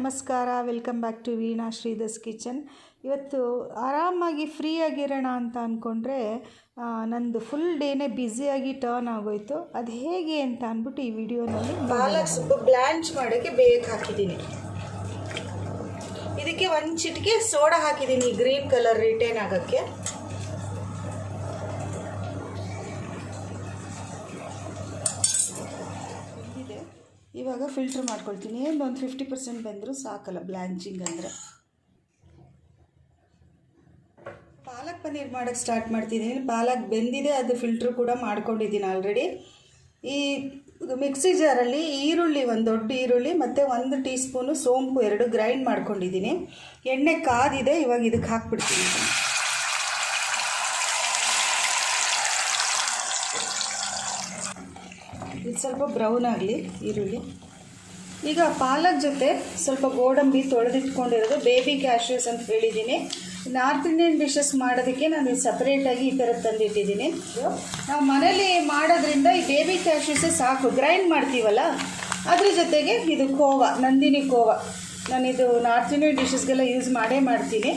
ನಮಸ್ಕಾರ, welcome back to Veena Shridhar's kitchen. ಇವತ್ತು ಆರಾಮಾಗಿ ಫ್ರೀಯಾಗಿರೋಣ ಅಂತ ಅಂದ್ಕೊಂಡ್ರೆ ನಂದು ಫುಲ್ ಡೇನೇ ಬ್ಯುಸಿಯಾಗಿ ಟರ್ನ್ ಆಗೋಯ್ತು. ಅದು ಹೇಗೆ ಅಂತ ಅಂದ್ಬಿಟ್ಟು ಈ ವಿಡಿಯೋನಲ್ಲಿ ಪಾಲಕ್ ಸೊಪ್ಪು ಬ್ಲ್ಯಾಂಚ್ ಮಾಡೋಕ್ಕೆ ಬೇಗ ಹಾಕಿದ್ದೀನಿ. ಇದಕ್ಕೆ ಒಂದು ಚಿಟಿಕೆ ಸೋಡಾ ಹಾಕಿದ್ದೀನಿ ಗ್ರೀನ್ ಕಲರ್ ರಿಟೇನ್ ಆಗೋಕ್ಕೆ. ಇವಾಗ ಫಿಲ್ಟ್ರ್ ಮಾಡ್ಕೊಳ್ತೀನಿ. ಒಂದು 50% ಬಂದರೂ ಸಾಕಲ್ಲ ಬ್ಲ್ಯಾಂಚಿಂಗ್ ಅಂದರೆ. ಪಾಲಕ್ ಪನ್ನೀರ್ ಮಾಡೋಕ್ಕೆ ಸ್ಟಾರ್ಟ್ ಮಾಡ್ತಿದ್ದೀನಿ. ಪಾಲಕ್ ಬೆಂದಿದೆ, ಅದು ಫಿಲ್ಟ್ರ್ ಕೂಡ ಮಾಡ್ಕೊಂಡಿದ್ದೀನಿ ಆಲ್ರೆಡಿ. ಈ ಮಿಕ್ಸಿ ಜಾರಲ್ಲಿ ಈರುಳ್ಳಿ, ಒಂದು ದೊಡ್ಡ ಈರುಳ್ಳಿ ಮತ್ತು 1 ಟೀ ಸ್ಪೂನು ಸೋಂಪು 2 ಗ್ರೈಂಡ್ ಮಾಡ್ಕೊಂಡಿದ್ದೀನಿ. ಎಣ್ಣೆ ಕಾದಿದೆ, ಇವಾಗ ಇದಕ್ಕೆ ಹಾಕ್ಬಿಡ್ತೀನಿ. ಇದು ಸ್ವಲ್ಪ ಬ್ರೌನ್ ಆಗಲಿ ಈರುಳ್ಳಿ. ಈಗ ಪಾಲಕ್ ಜೊತೆ ಸ್ವಲ್ಪ ಗೋಡಂಬಿ ತೊಳೆದಿಟ್ಕೊಂಡಿರೋದು, ಬೇಬಿ ಕ್ಯಾಶ್ಯೂಸ್ ಅಂತ ಹೇಳಿದ್ದೀನಿ. ನಾರ್ತ್ ಇಂಡಿಯನ್ ಡಿಶಸ್ ಮಾಡೋದಕ್ಕೆ ನಾನು ಸಪ್ರೇಟಾಗಿ ಈ ಥರ ತಂದಿಟ್ಟಿದ್ದೀನಿ. ನಾವು ಮನೇಲಿ ಮಾಡೋದ್ರಿಂದ ಈ ಬೇಬಿ ಕ್ಯಾಶ್ಯೂಸೇ ಸಾಕು. ಗ್ರೈಂಡ್ ಮಾಡ್ತೀವಲ್ಲ, ಅದ್ರ ಜೊತೆಗೆ ಇದು khoa, Nandini khoa, ನಾನಿದು north Indian ಡಿಶಸ್ಗೆಲ್ಲ use ಮಾಡ್ತೀನಿ.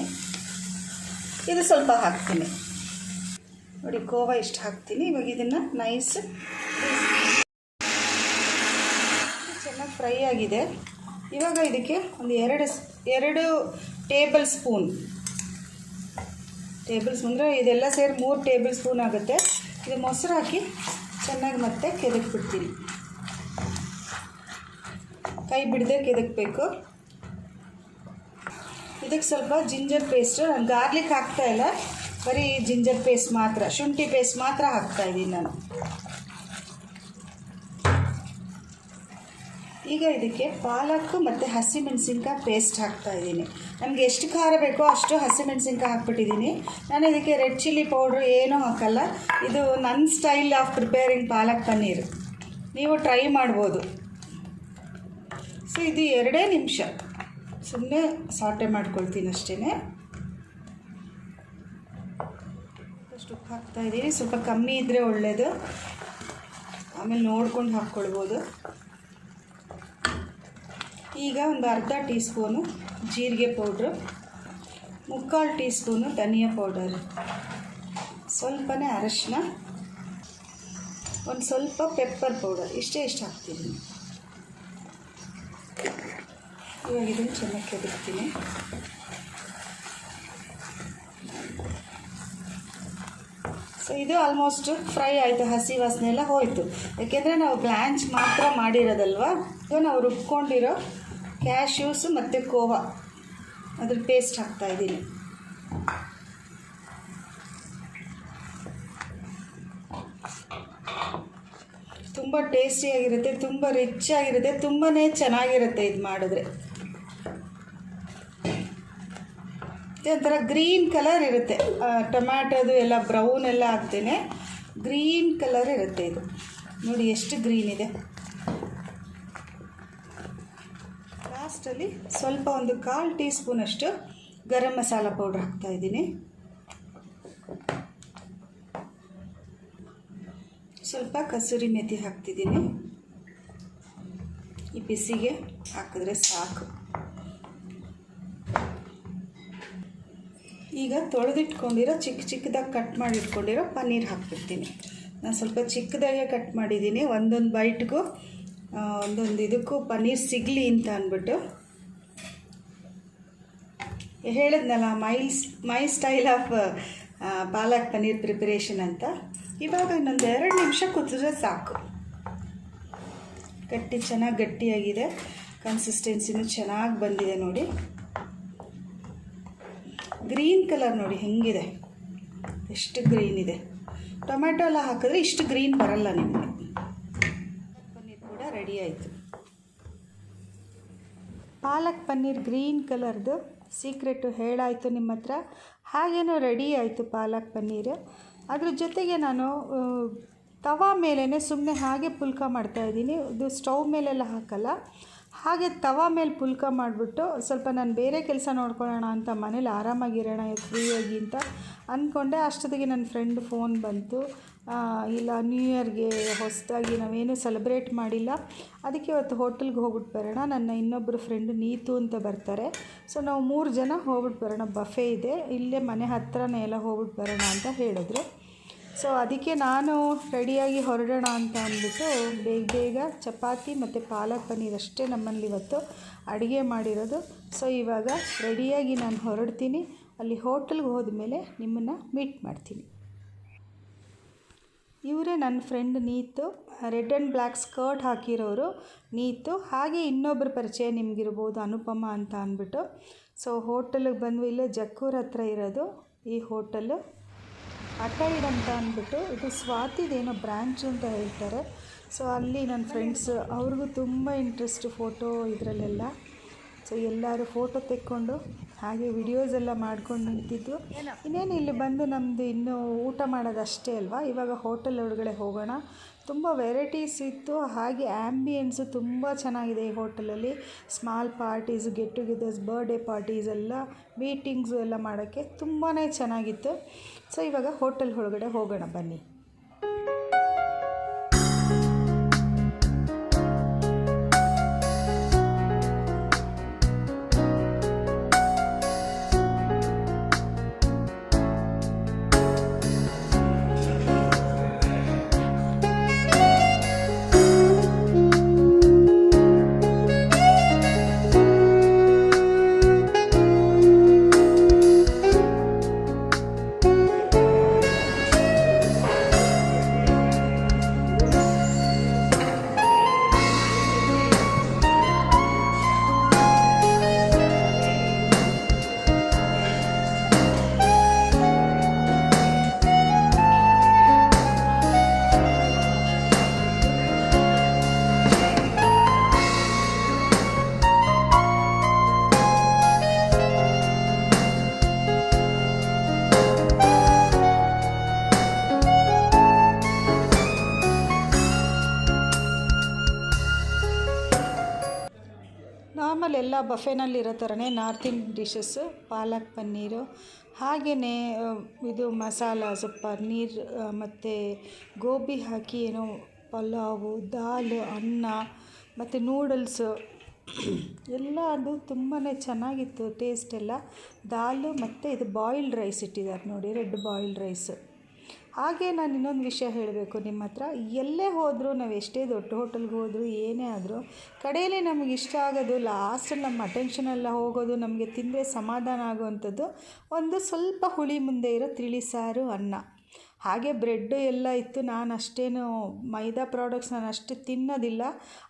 ಇದು ಸ್ವಲ್ಪ ಹಾಕ್ತೀನಿ ನೋಡಿ, ಕೋವಾ ಇಷ್ಟು ಹಾಕ್ತೀನಿ. ಇವಾಗ ಇದನ್ನು ನೈಸ್ ಚೆನ್ನಾಗಿ ಫ್ರೈ ಆಗಿದೆ. ಇವಾಗ ಇದಕ್ಕೆ ಒಂದು ಎರಡು ಟೇಬಲ್ ಸ್ಪೂನ್ ಅಂದರೆ ಇದೆಲ್ಲ ಸೇರಿ 3 ಟೇಬಲ್ ಸ್ಪೂನ್ ಆಗುತ್ತೆ. ಇದು ಮೊಸರು ಹಾಕಿ ಚೆನ್ನಾಗಿ ಮತ್ತೆ ಕೆದಕ್ಬಿಡ್ತೀನಿ. ಕೈ ಬಿಡದೆ ಕೆದಕಬೇಕು. ಇದಕ್ಕೆ ಸ್ವಲ್ಪ ಜಿಂಜರ್ ಪೇಸ್ಟು, ನಾನು ಗಾರ್ಲಿಕ್ ಹಾಕ್ತಾಯಿಲ್ಲ, ಬರೀ ಜಿಂಜರ್ ಪೇಸ್ಟ್ ಮಾತ್ರ, ಶುಂಠಿ ಪೇಸ್ಟ್ ಮಾತ್ರ ಹಾಕ್ತಾಯಿದ್ದೀನಿ ನಾನು. ಈಗ ಇದಕ್ಕೆ ಪಾಲಕ್ಕು ಮತ್ತು ಹಸಿಮೆಣಸಿನ್ಕಾಯಿ ಪೇಸ್ಟ್ ಹಾಕ್ತಾಯಿದ್ದೀನಿ. ನನಗೆ ಎಷ್ಟು ಖಾರ ಬೇಕೋ ಅಷ್ಟು ಹಸಿಮೆಣಸಿನ್ಕಾಯಿ ಹಾಕ್ಬಿಟ್ಟಿದ್ದೀನಿ. ನಾನು ಇದಕ್ಕೆ ರೆಡ್ ಚಿಲ್ಲಿ ಪೌಡ್ರು ಏನೂ ಹಾಕಲ್ಲ. ಇದು ನನ್ನ style of preparing palak paneer, ನೀವು ಟ್ರೈ ಮಾಡ್ಬೋದು. ಸೊ ಇದು 2 ನಿಮಿಷ ಸುಮ್ಮನೆ ಸಾಟೆ ಮಾಡ್ಕೊಳ್ತೀನಿ ಅಷ್ಟೇ. ಅಷ್ಟು ಉಪ್ಪು ಹಾಕ್ತಾಯಿದ್ದೀನಿ. ಸ್ವಲ್ಪ ಕಮ್ಮಿ ಇದ್ದರೆ ಒಳ್ಳೆಯದು, ಆಮೇಲೆ ನೋಡ್ಕೊಂಡು ಹಾಕ್ಕೊಳ್ಬೋದು. ಈಗ ಒಂದು ಅರ್ಧ ಟೀ ಸ್ಪೂನು ಜೀರಿಗೆ ಪೌಡ್ರು, 3/4 ಟೀ ಸ್ಪೂನು ಧನಿಯಾ ಪೌಡರ್, ಸ್ವಲ್ಪನೇ ಅರಶಿನ, ಒಂದು ಸ್ವಲ್ಪ ಪೆಪ್ಪರ್ ಪೌಡರ್, ಇಷ್ಟು ಹಾಕ್ತೀನಿ. ಇವಾಗ ಇದನ್ನು ಚೆನ್ನಾಗಿ ಕೆದಕ್ತೀನಿ. ಸೊ ಇದು ಆಲ್ಮೋಸ್ಟ್ ಫ್ರೈ ಆಯಿತು, ಹಸಿ ವಾಸನೆ ಎಲ್ಲ ಹೋಯಿತು. ಯಾಕೆಂದರೆ ನಾವು ಬ್ಲ್ಯಾಂಚ್ ಮಾತ್ರ ಮಾಡಿರೋದಲ್ವ. ಇದು ನಾವು ರುಬ್ಕೊಂಡಿರೋ ಕ್ಯಾಶ್ಯೂಸು ಮತ್ತು ಕೋವಾ ಅದ್ರ ಪೇಸ್ಟ್ ಹಾಕ್ತಾಯಿದ್ದೀನಿ. ತುಂಬ ಟೇಸ್ಟಿಯಾಗಿರುತ್ತೆ, ತುಂಬ ರಿಚ್ ಆಗಿರುತ್ತೆ, ತುಂಬಾ ಚೆನ್ನಾಗಿರುತ್ತೆ ಇದು ಮಾಡಿದ್ರೆ. ಒಂಥರ ಗ್ರೀನ್ ಕಲರ್ ಇರುತ್ತೆ. ಟೊಮ್ಯಾಟೋದು ಎಲ್ಲ ಬ್ರೌನ್ ಎಲ್ಲ ಹಾಕ್ತೇನೆ, ಗ್ರೀನ್ ಕಲರ್ ಇರುತ್ತೆ. ಇದು ನೋಡಿ ಎಷ್ಟು ಗ್ರೀನ್ ಇದೆ. ಲಾಸ್ಟಲ್ಲಿ ಸ್ವಲ್ಪ ಒಂದು 1/4 ಟೀ ಸ್ಪೂನಷ್ಟು ಗರಂ ಮಸಾಲ ಪೌಡ್ರ್ ಹಾಕ್ತಾಯಿದ್ದೀನಿ. ಸ್ವಲ್ಪ ಕಸೂರಿ ಮೆಥಿ ಹಾಕ್ತಿದ್ದೀನಿ. ಈ ಬಿಸಿಗೆ ಹಾಕಿದ್ರೆ ಸಾಕು. ಈಗ ತೊಳೆದಿಟ್ಕೊಂಡಿರೋ ಚಿಕ್ಕದಾಗಿ ಕಟ್ ಮಾಡಿಟ್ಕೊಂಡಿರೋ ಪನ್ನೀರ್ ಹಾಕ್ಬಿಡ್ತೀನಿ. ನಾನು ಸ್ವಲ್ಪ ಚಿಕ್ಕದಾಗೆ ಕಟ್ ಮಾಡಿದ್ದೀನಿ. ಒಂದೊಂದು ಬೈಟ್ಗೂ ಒಂದೊಂದು ಇದಕ್ಕೂ ಪನ್ನೀರ್ ಸಿಗಲಿ ಅಂತ ಅಂದ್ಬಿಟ್ಟು. ಹೇಳಿದ್ನಲ್ಲ ಮೈ style of palak paneer preparation ಅಂತ. ಇವಾಗ ಇನ್ನೊಂದು 2 ನಿಮಿಷ ಕುದಿದ್ರೆ ಸಾಕು. ಚೆನ್ನಾಗಿ ಗಟ್ಟಿಯಾಗಿದೆ, ಕನ್ಸಿಸ್ಟೆನ್ಸಿನೂ ಚೆನ್ನಾಗಿ ಬಂದಿದೆ ನೋಡಿ. ಗ್ರೀನ್ ಕಲರ್ ನೋಡಿ ಹೆಂಗಿದೆ, ಎಷ್ಟು ಗ್ರೀನ್ ಇದೆ. ಟೊಮ್ಯಾಟೊ ಎಲ್ಲ ಹಾಕಿದ್ರೆ ಇಷ್ಟು ಗ್ರೀನ್ ಬರಲ್ಲ ನಿಮಗೆ. ಪನ್ನೀರ್ ಕೂಡ ರೆಡಿ ಆಯಿತು. ಪಾಲಕ್ ಪನ್ನೀರ್ ಗ್ರೀನ್ ಕಲರ್ದು ಸೀಕ್ರೆಟು ಹೇಳಾಯಿತು ನಿಮ್ಮ ಹತ್ರ. ಹಾಗೇನೋ ರೆಡಿ ಆಯಿತು ಪಾಲಕ್ ಪನ್ನೀರು. ಅದ್ರ ಜೊತೆಗೆ ನಾನು ತವಾ ಮೇಲೇ ಸುಮ್ಮನೆ ಹಾಗೆ ಪುಲ್ಕ ಮಾಡ್ತಾಯಿದ್ದೀನಿ. ಇದು ಸ್ಟವ್ ಮೇಲೆಲ್ಲ ಹಾಕಲ್ಲ, ಹಾಗೆ ತವಾ ಮೇಲೆ ಪುಲ್ಕ ಮಾಡಿಬಿಟ್ಟು ಸ್ವಲ್ಪ ನಾನು ಬೇರೆ ಕೆಲಸ ನೋಡ್ಕೊಳ್ಳೋಣ ಅಂತ ಮನೇಲಿ ಆರಾಮಾಗಿರೋಣ ಫ್ರೀಯಾಗಿ ಅಂತ ಅಂದ್ಕೊಂಡೆ. ಅಷ್ಟೊತ್ತಿಗೆ ನನ್ನ ಫ್ರೆಂಡ್ ಫೋನ್ ಬಂತು. ಇಲ್ಲ ನ್ಯೂ ಇಯರ್ಗೆ ಹೊಸದಾಗಿ ನಾವೇನು ಸೆಲೆಬ್ರೇಟ್ ಮಾಡಿಲ್ಲ, ಅದಕ್ಕೆ ಇವತ್ತು ಹೋಟೆಲ್ಗೆ ಹೋಗ್ಬಿಟ್ಟು ಬರೋಣ. ನನ್ನ ಇನ್ನೊಬ್ಬರು ಫ್ರೆಂಡು ನೀತು ಅಂತ ಬರ್ತಾರೆ. ಸೊ ನಾವು 3 ಜನ ಹೋಗ್ಬಿಟ್ಟು ಬರೋಣ, ಬಫೆ ಇದೆ ಇಲ್ಲೇ ಮನೆ ಹತ್ರನೇ, ಎಲ್ಲ ಹೋಗ್ಬಿಟ್ಟು ಬರೋಣ ಅಂತ ಹೇಳಿದ್ರು. ಸೊ ಅದಕ್ಕೆ ನಾನು ರೆಡಿಯಾಗಿ ಹೊರಡೋಣ ಅಂತ ಅಂದ್ಬಿಟ್ಟು ಬೇಗ ಚಪಾತಿ ಮತ್ತು ಪಾಲಕ್ ಪನ್ನೀರ್ ಅಷ್ಟೇ ನಮ್ಮಲ್ಲಿ ಇವತ್ತು ಅಡುಗೆ ಮಾಡಿರೋದು. ಸೊ ಇವಾಗ ರೆಡಿಯಾಗಿ ನಾನು ಹೊರಡ್ತೀನಿ. ಅಲ್ಲಿ ಹೋಟೆಲ್ಗೆ ಹೋದ್ಮೇಲೆ ನಿಮ್ಮನ್ನು ಮೀಟ್ ಮಾಡ್ತೀನಿ. ಇವರೇ ನನ್ನ friend Neetu, red and black skirt ಹಾಕಿರೋರು ನೀತು. ಹಾಗೆ ಇನ್ನೊಬ್ಬರು ಪರಿಚಯ ನಿಮಗಿರ್ಬೋದು, ಅನುಪಮ ಅಂತ ಅಂದ್ಬಿಟ್ಟು. ಸೊ ಹೋಟೆಲಿಗೆ ಬಂದ್ವಿ, ಇಲ್ಲೇ ಜಕ್ಕೂರ್ ಹತ್ರ ಇರೋದು ಈ ಹೋಟೆಲು, ಅಟೈಡ್ ಅಂತ ಅಂದ್ಬಿಟ್ಟು. ಇದು ಸ್ವಾತಿದೇನೋ ಬ್ರ್ಯಾಂಚ್ ಅಂತ ಹೇಳ್ತಾರೆ. ಸೊ ಅಲ್ಲಿ ನನ್ನ ಫ್ರೆಂಡ್ಸ್, ಅವ್ರಿಗೂ ತುಂಬ ಇಂಟ್ರೆಸ್ಟ್ ಫೋಟೋ ಇದರಲ್ಲೆಲ್ಲ. ಸೊ ಎಲ್ಲರೂ ಫೋಟೋ ತೆಕ್ಕೊಂಡು ಹಾಗೆ ವಿಡಿಯೋಸ್ ಎಲ್ಲ ಮಾಡ್ಕೊಂಡು ನಿಂತಿದ್ದು. ಇನ್ನೇನು ಇಲ್ಲಿ ಬಂದು ನಮ್ಮದು ಇನ್ನೂ ಊಟ ಮಾಡೋದಷ್ಟೇ ಅಲ್ವಾ. ಇವಾಗ ಹೋಟೆಲ್ ಒಳಗಡೆ ಹೋಗೋಣ. ತುಂಬ ವೆರೈಟೀಸ್ ಇತ್ತು, ಹಾಗೆ ಆ್ಯಂಬಿಯನ್ಸು ತುಂಬ ಚೆನ್ನಾಗಿದೆ ಈ ಹೋಟೆಲಲ್ಲಿ. Small parties, get togethers, birthday parties ಎಲ್ಲ, ಮೀಟಿಂಗ್ಸು ಎಲ್ಲ ಮಾಡೋಕ್ಕೆ ತುಂಬಾ ಚೆನ್ನಾಗಿತ್ತು. ಸೊ ಇವಾಗ ಹೋಟೆಲ್ ಒಳಗಡೆ ಹೋಗೋಣ ಬನ್ನಿ. ನಾರ್ಮಲ್ ಎಲ್ಲ ಬಫೆನಲ್ಲಿರೋ ಥರನೇ ನಾರ್ತ್ ಇಂಡಿಯನ್ ಡಿಶಸ್ಸು, ಪಾಲಕ್ ಪನ್ನೀರು, ಹಾಗೆಯೇ ಇದು ಮಸಾಲ ಸ್ವಲ್ಪ ಪನ್ನೀರ್ ಮತ್ತು ಗೋಬಿ ಹಾಕಿ ಏನೋ ಪಲಾವು, ದಾಲ್, ಅನ್ನ ಮತ್ತು ನೂಡಲ್ಸು ಎಲ್ಲ ಅದು ತುಂಬಾ ಚೆನ್ನಾಗಿತ್ತು ಟೇಸ್ಟ್ ಎಲ್ಲ. ದಾಲು ಮತ್ತು ಇದು ಬಾಯ್ಲ್ಡ್ ರೈಸ್ ಇಟ್ಟಿದ್ದಾರೆ ನೋಡಿ, ರೆಡ್ ಬಾಯ್ಲ್ಡ್ ರೈಸು. ಹಾಗೆ ನಾನು ಇನ್ನೊಂದು ವಿಷಯ ಹೇಳಬೇಕು ನಿಮ್ಮ ಹತ್ರ. ಎಲ್ಲೇ ಹೋದರೂ, ನಾವು ಎಷ್ಟೇ ದೊಡ್ಡ ಹೋಟೆಲ್ಗೆ ಹೋದರೂ, ಏನೇ ಆದರೂ ಕಡೆಯಲ್ಲಿ ನಮಗೆ ಇಷ್ಟ ಆಗೋದು, ಲಾಸ್ಟಲ್ಲಿ ನಮ್ಮ ಅಟೆನ್ಷನೆಲ್ಲ ಹೋಗೋದು, ನಮಗೆ ತಿಂದರೆ ಸಮಾಧಾನ ಆಗುವಂಥದ್ದು ಒಂದು ಸ್ವಲ್ಪ ಹುಳಿ ಮುಂದೆ ಇರೋ ತಿಳಿ ಸಾರು, ಅನ್ನ. ಹಾಗೆ ಬ್ರೆಡ್ಡು ಎಲ್ಲ ಇತ್ತು. ನಾನು ಅಷ್ಟೇನು ಮೈದಾ ಪ್ರಾಡಕ್ಟ್ಸ್ ನಾನು ಅಷ್ಟು ತಿನ್ನೋದಿಲ್ಲ,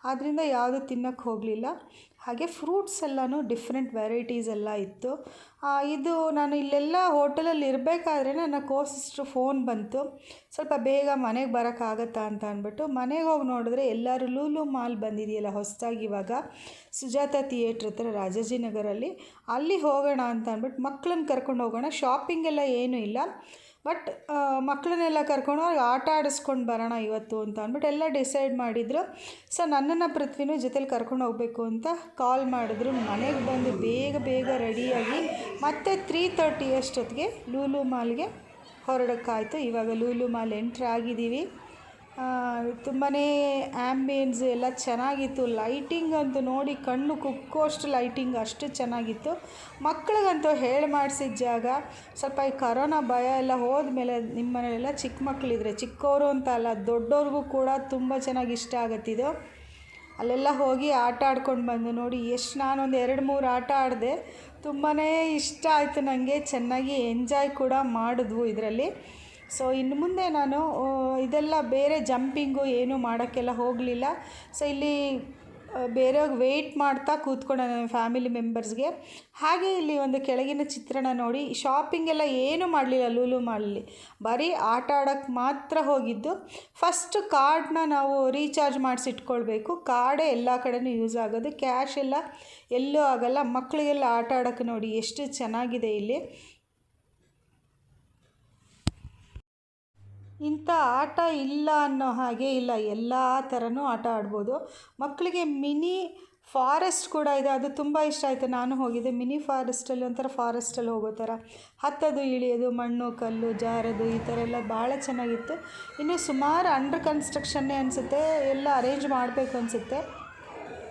ಆದ್ದರಿಂದ ಯಾವುದು ತಿನ್ನೋಕ್ಕೆ ಹೋಗಲಿಲ್ಲ. ಹಾಗೆ ಫ್ರೂಟ್ಸ್ ಎಲ್ಲನೂ ಡಿಫ್ರೆಂಟ್ ವೆರೈಟೀಸ್ ಎಲ್ಲ ಇತ್ತು. ಇದು ನಾನು ಇಲ್ಲೆಲ್ಲ ಹೋಟೆಲಲ್ಲಿ ಇರಬೇಕಾದ್ರೆ ನನ್ನ ಕೋಸಿಸ್ಟ್ರು ಫೋನ್ ಬಂತು, ಸ್ವಲ್ಪ ಬೇಗ ಮನೆಗೆ ಬರೋಕ್ಕಾಗತ್ತಾ ಅಂತ ಅಂದ್ಬಿಟ್ಟು. ಮನೆಗೆ ಹೋಗಿ ನೋಡಿದ್ರೆ ಎಲ್ಲರೂ ಲೂಲು ಮಾಲ್ ಬಂದಿದೆಯಲ್ಲ ಹೊಸದಾಗಿ ಇವಾಗ, ಸುಜಾತ ಥಿಯೇಟ್ರ್ ಹತ್ರ ರಾಜಾಜಿನಗರಲ್ಲಿ, ಅಲ್ಲಿ ಹೋಗೋಣ ಅಂತ ಅಂದ್ಬಿಟ್ಟು ಮಕ್ಕಳನ್ನ ಕರ್ಕೊಂಡು ಹೋಗೋಣ. ಶಾಪಿಂಗ್ ಎಲ್ಲ ಏನೂ ಇಲ್ಲ, ಬಟ್ ಮಕ್ಕಳನ್ನೆಲ್ಲ ಕರ್ಕೊಂಡು ಆಟ ಆಡಿಸ್ಕೊಂಡು ಬರೋಣ ಇವತ್ತು ಅಂತ ಅಂದ್ಬಿಟ್ಟು ಎಲ್ಲ ಡಿಸೈಡ್ ಮಾಡಿದರು. ಸೊ ನನ್ನನ್ನು ಪೃಥ್ವಿನೂ ಜೊತೇಲಿ ಕರ್ಕೊಂಡು ಹೋಗಬೇಕು ಅಂತ ಕಾಲ್ ಮಾಡಿದ್ರು. ಮನೆಗೆ ಬಂದು ಬೇಗ ರೆಡಿಯಾಗಿ ಮತ್ತೆ 3:30 ಅಷ್ಟೊತ್ತಿಗೆ ಲೂಲು ಮಾಲ್ಗೆ ಹೊರಡೋಕ್ಕಾಯ್ತು. ಇವಾಗ ಲೂಲು ಮಾಲ್ ಎಂಟ್ರ್ ಆಗಿದ್ದೀವಿ. ತುಂಬಾ ಆ್ಯಂಬಿಯನ್ಸ್ ಎಲ್ಲ ಚೆನ್ನಾಗಿತ್ತು. ಲೈಟಿಂಗ್ ಅಂತೂ ನೋಡಿ ಕಣ್ಣು ಕುಕ್ಕೋಷ್ಟು ಲೈಟಿಂಗ್, ಅಷ್ಟು ಚೆನ್ನಾಗಿತ್ತು. ಮಕ್ಕಳಿಗಂತೂ ಹೇಳಿ ಮಾಡಿಸಿದ ಜಾಗ. ಸ್ವಲ್ಪ ಈ ಕರೋನಾ ಭಯ ಎಲ್ಲ ಹೋದ್ಮೇಲೆ ನಿಮ್ಮ ಮನೆಯಲ್ಲೆಲ್ಲ ಚಿಕ್ಕ ಮಕ್ಕಳಿದ್ರೆ, ಚಿಕ್ಕವರು ಅಂತ ಅಲ್ಲ ದೊಡ್ಡವ್ರಿಗೂ ಕೂಡ ತುಂಬ ಚೆನ್ನಾಗಿ ಇಷ್ಟ ಆಗುತ್ತಿದ್ದು. ಅಲ್ಲೆಲ್ಲ ಹೋಗಿ ಆಟ ಆಡ್ಕೊಂಡು ಬಂದು ನೋಡಿ ಎಷ್ಟು, ನಾನೊಂದು 2-3 ಆಟ ಆಡಿದೆ. ತುಂಬಾ ಇಷ್ಟ ಆಯಿತು ನನಗೆ, ಚೆನ್ನಾಗಿ ಎಂಜಾಯ್ ಕೂಡ ಮಾಡಿದ್ವು ಇದರಲ್ಲಿ. ಸೊ ಇನ್ನು ಮುಂದೆ ನಾನು ಇದೆಲ್ಲ ಬೇರೆ ಜಂಪಿಂಗು ಏನೂ ಮಾಡೋಕ್ಕೆಲ್ಲ ಹೋಗಲಿಲ್ಲ. ಸೊ ಇಲ್ಲಿ ಬೇರೆಯವ್ರಿಗೆ ವೆಯ್ಟ್ ಮಾಡ್ತಾ ಕೂತ್ಕೊಂಡೆ ನನ್ನ ಫ್ಯಾಮಿಲಿ ಮೆಂಬರ್ಸ್ಗೆ. ಹಾಗೆ ಇಲ್ಲಿ ಒಂದು ಕೆಳಗಿನ ಚಿತ್ರಣ ನೋಡಿ. ಶಾಪಿಂಗ್ ಎಲ್ಲ ಏನೂ ಮಾಡಲಿಲ್ಲ ಲೂಲು ಮಾಲಲ್ಲಿ, ಬರೀ ಆಟ ಆಡೋಕ್ಕೆ ಮಾತ್ರ ಹೋಗಿದ್ದು. ಫಸ್ಟ್ ಕಾರ್ಡನ್ನ ನಾವು ರೀಚಾರ್ಜ್ ಮಾಡಿಸಿಟ್ಕೊಳ್ಬೇಕು. ಕಾರ್ಡೇ ಎಲ್ಲ ಕಡೆಯೂ ಯೂಸ್ ಆಗೋದು, ಕ್ಯಾಶ್ ಎಲ್ಲ ಎಲ್ಲೂ ಆಗೋಲ್ಲ. ಮಕ್ಕಳಿಗೆಲ್ಲ ಆಟ ಆಡೋಕ್ಕೆ ನೋಡಿ ಎಷ್ಟು ಚೆನ್ನಾಗಿದೆ ಇಲ್ಲಿ. ಇಂಥ ಆಟ ಇಲ್ಲ ಅನ್ನೋ ಹಾಗೆ ಇಲ್ಲ, ಎಲ್ಲ ಥರನೂ ಆಟ ಆಡ್ಬೋದು. ಮಕ್ಕಳಿಗೆ ಮಿನಿ ಫಾರೆಸ್ಟ್ ಕೂಡ ಇದೆ, ಅದು ತುಂಬ ಇಷ್ಟ ಆಯಿತು. ನಾನು ಹೋಗಿದ್ದೆ ಮಿನಿ ಫಾರೆಸ್ಟಲ್ಲಿ, ಒಂಥರ ಫಾರೆಸ್ಟಲ್ಲಿ ಹೋಗೋ ಥರ ಹತ್ತೋದು ಇಳಿಯೋದು, ಮಣ್ಣು ಕಲ್ಲು ಜಾರೋದು ಈ ಥರ ಎಲ್ಲ ಭಾಳ ಚೆನ್ನಾಗಿತ್ತು. ಇನ್ನು ಸುಮಾರು ಅಂಡರ್ ಕನ್ಸ್ಟ್ರಕ್ಷನ್ನೇ ಅನಿಸುತ್ತೆ, ಎಲ್ಲ ಅರೇಂಜ್ ಮಾಡಬೇಕು ಅನಿಸುತ್ತೆ.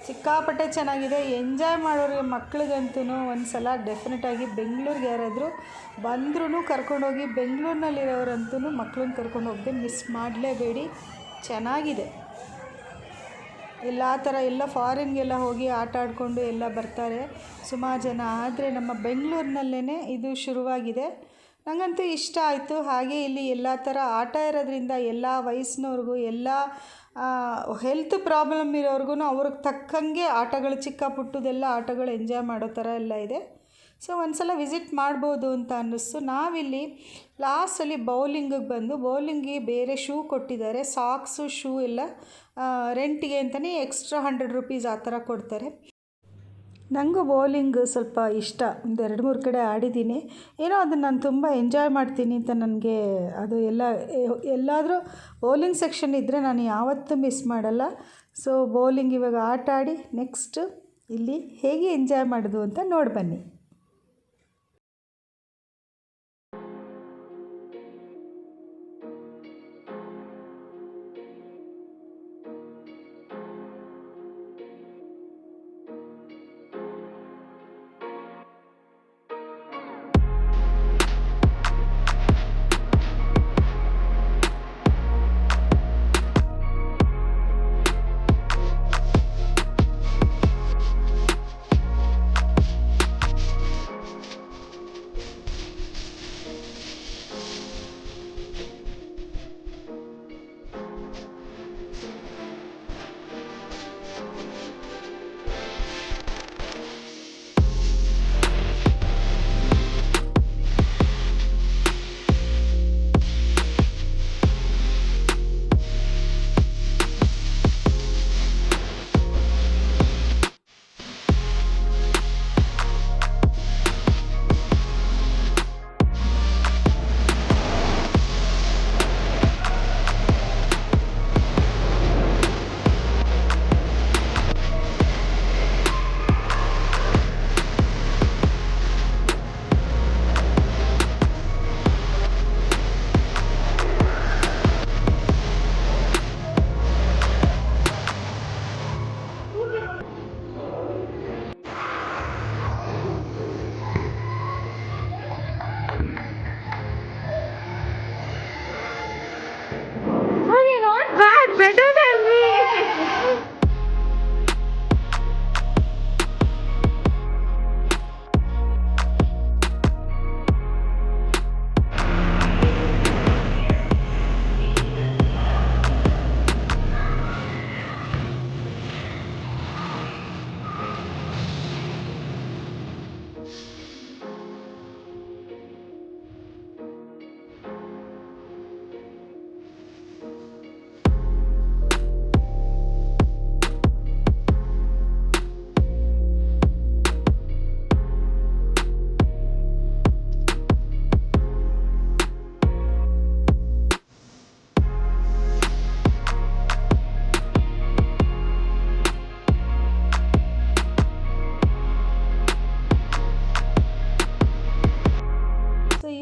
ಸಿಕ್ಕಾಪಟ್ಟೆ ಚೆನ್ನಾಗಿದೆ. ಎಂಜಾಯ್ ಮಾಡೋರಿಗೆ ಮಕ್ಳಿಗಂತೂ ಒಂದು ಸಲ ಡೆಫಿನೆಟಾಗಿ ಬೆಂಗಳೂರಿಗೆ ಯಾರಾದರೂ ಬಂದ್ರೂ ಕರ್ಕೊಂಡೋಗಿ, ಬೆಂಗಳೂರಿನಲ್ಲಿರೋರಂತೂ ಮಕ್ಳನ್ನ ಕರ್ಕೊಂಡು ಹೋಗದೆ ಮಿಸ್ ಮಾಡಲೇಬೇಡಿ. ಚೆನ್ನಾಗಿದೆ. ಎಲ್ಲ ಥರ ಎಲ್ಲ ಫಾರಿನ್ಗೆಲ್ಲ ಹೋಗಿ ಆಟ ಆಡಿಕೊಂಡು ಎಲ್ಲ ಬರ್ತಾರೆ ಸುಮಾರು ಜನ. ಆದರೆ ನಮ್ಮ ಬೆಂಗಳೂರಿನಲ್ಲೇ ಇದು ಶುರುವಾಗಿದೆ. ನನಗಂತೂ ಇಷ್ಟ ಆಯಿತು. ಹಾಗೆ ಇಲ್ಲಿ ಎಲ್ಲ ಥರ ಆಟ ಇರೋದ್ರಿಂದ ಎಲ್ಲ ವಯಸ್ಸಿನವ್ರಿಗೂ, ಎಲ್ಲ ಹೆಲ್ತ್ ಪ್ರಾಬ್ಲಮ್ ಇರೋರ್ಗು ಅವ್ರಿಗೆ ತಕ್ಕಂಗೆ ಆಟಗಳು, ಚಿಕ್ಕ ಪುಟ್ಟದೆಲ್ಲ ಆಟಗಳು ಎಂಜಾಯ್ ಮಾಡೋ ಥರ ಎಲ್ಲ ಇದೆ. ಸೊ ಒಂದು ಸಲ ವಿಸಿಟ್ ಮಾಡ್ಬೋದು ಅಂತ ಅನ್ನಿಸ್ತು. ನಾವಿಲ್ಲಿ ಲಾಸ್ಟಲ್ಲಿ ಬೌಲಿಂಗಿಗೆ ಬಂದು, ಬೌಲಿಂಗಿಗೆ ಬೇರೆ ಶೂ ಕೊಟ್ಟಿದ್ದಾರೆ, ಸಾಕ್ಸು ಶೂ ಎಲ್ಲ ರೆಂಟಿಗೆ ಅಂತಲೇ ಎಕ್ಸ್ಟ್ರಾ 100 ರೂಪೀಸ್ ಆ ಥರ ಕೊಡ್ತಾರೆ. ನನಗೂ ಬೌಲಿಂಗ್ ಸ್ವಲ್ಪ ಇಷ್ಟ, ಒಂದು 2-3 ಕಡೆ ಆಡಿದ್ದೀನಿ. ಏನೋ ಅದನ್ನು ನಾನು ತುಂಬ ಎಂಜಾಯ್ ಮಾಡ್ತೀನಿ ಅಂತ ನನಗೆ ಅದು ಎಲ್ಲಾದರೂ ಬೌಲಿಂಗ್ ಸೆಕ್ಷನ್ ಇದ್ದರೆ ನಾನು ಯಾವತ್ತೂ ಮಿಸ್ ಮಾಡಲ್ಲ. ಸೊ ಬೌಲಿಂಗ್ ಇವಾಗ ಆಟ ಆಡಿ ನೆಕ್ಸ್ಟ್ ಇಲ್ಲಿ ಹೇಗೆ ಎಂಜಾಯ್ ಮಾಡೋದು ಅಂತ ನೋಡಿ ಬನ್ನಿ.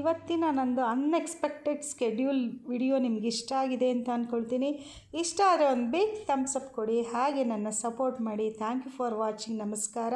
ಇವತ್ತಿನ ನಂದು ಅನ್ಎಕ್ಸ್ಪೆಕ್ಟೆಡ್ ಸ್ಕೆಡ್ಯೂಲ್ ವಿಡಿಯೋ ನಿಮ್ಗೆ ಇಷ್ಟ ಆಗಿದೆ ಅಂತ ಅಂದ್ಕೊಳ್ತೀನಿ. ಇಷ್ಟ ಆದರೆ ಒಂದು ಬಿಗ್ ಥಮ್ಸ್ ಅಪ್ ಕೊಡಿ, ಹಾಗೆ ನನ್ನ ಸಪೋರ್ಟ್ ಮಾಡಿ. Thank you for watching. ನಮಸ್ಕಾರ.